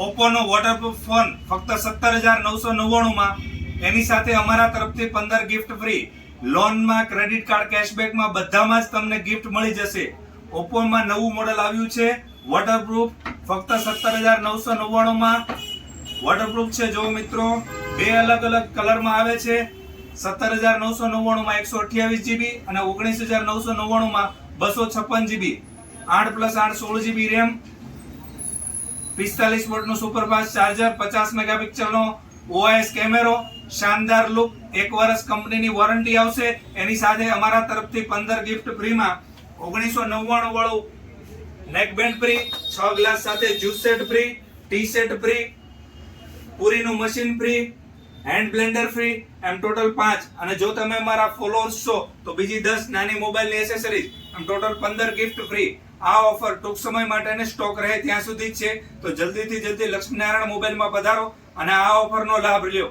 ઓપ્પોનો waterproof phone ફક્ત 17,999 માં, એની સાથે અમારા તરફથી 15 ગિફ્ટ ફ્રી. લોનમાં, ક્રેડિટ કાર્ડ, કેશબેકમાં બધામાં જ તમને ગિફ્ટ મળી જશે. ઓપ્પોમાં નવું મોડેલ આવ્યું છે વોટરપ્રૂફ, ફક્ત 17,999 માં વોટરપ્રૂફ છે. જો મિત્રો, બે અલગ અલગ કલરમાં આવે છે. 17,999 માં 128 GB અને 19,999 માં 256 GB. 8+8 16 GB રેમ, 45 વોટનું સુપરફાસ્ટ ચાર્જર, 50 મેગાપિક્સલનો OIS કેમેરો, શાનદાર લુક, 1 વર્ષ કંપનીની વોરંટી આવશે. એની સાથે અમારા તરફથી 15 ગિફ્ટ ફ્રીમાં 1999 વાળું નેકબેન્ડ ફ્રી, 6 ગ્લાસ સાથે juice set free, tea set free, પૂરીનું machine free, hand blender free, એમ ટોટલ 5. અને જો તમે અમારા ફોલોઅર્સ છો તો બીજી 10 નાની મોબાઈલની એસેસરીઝ, એમ ટોટલ 15 ગિફ્ટ ફ્રી. આ ઓફર ટૂંક સમય માટેને સ્ટોક રહે ત્યાં સુધી જ છે, તો જલ્દીથી જલ્દી લક્ષ્મીનારાયણ મોબાઈલમાં પધારો અને આ ઓફરનો લાભ લ્યો.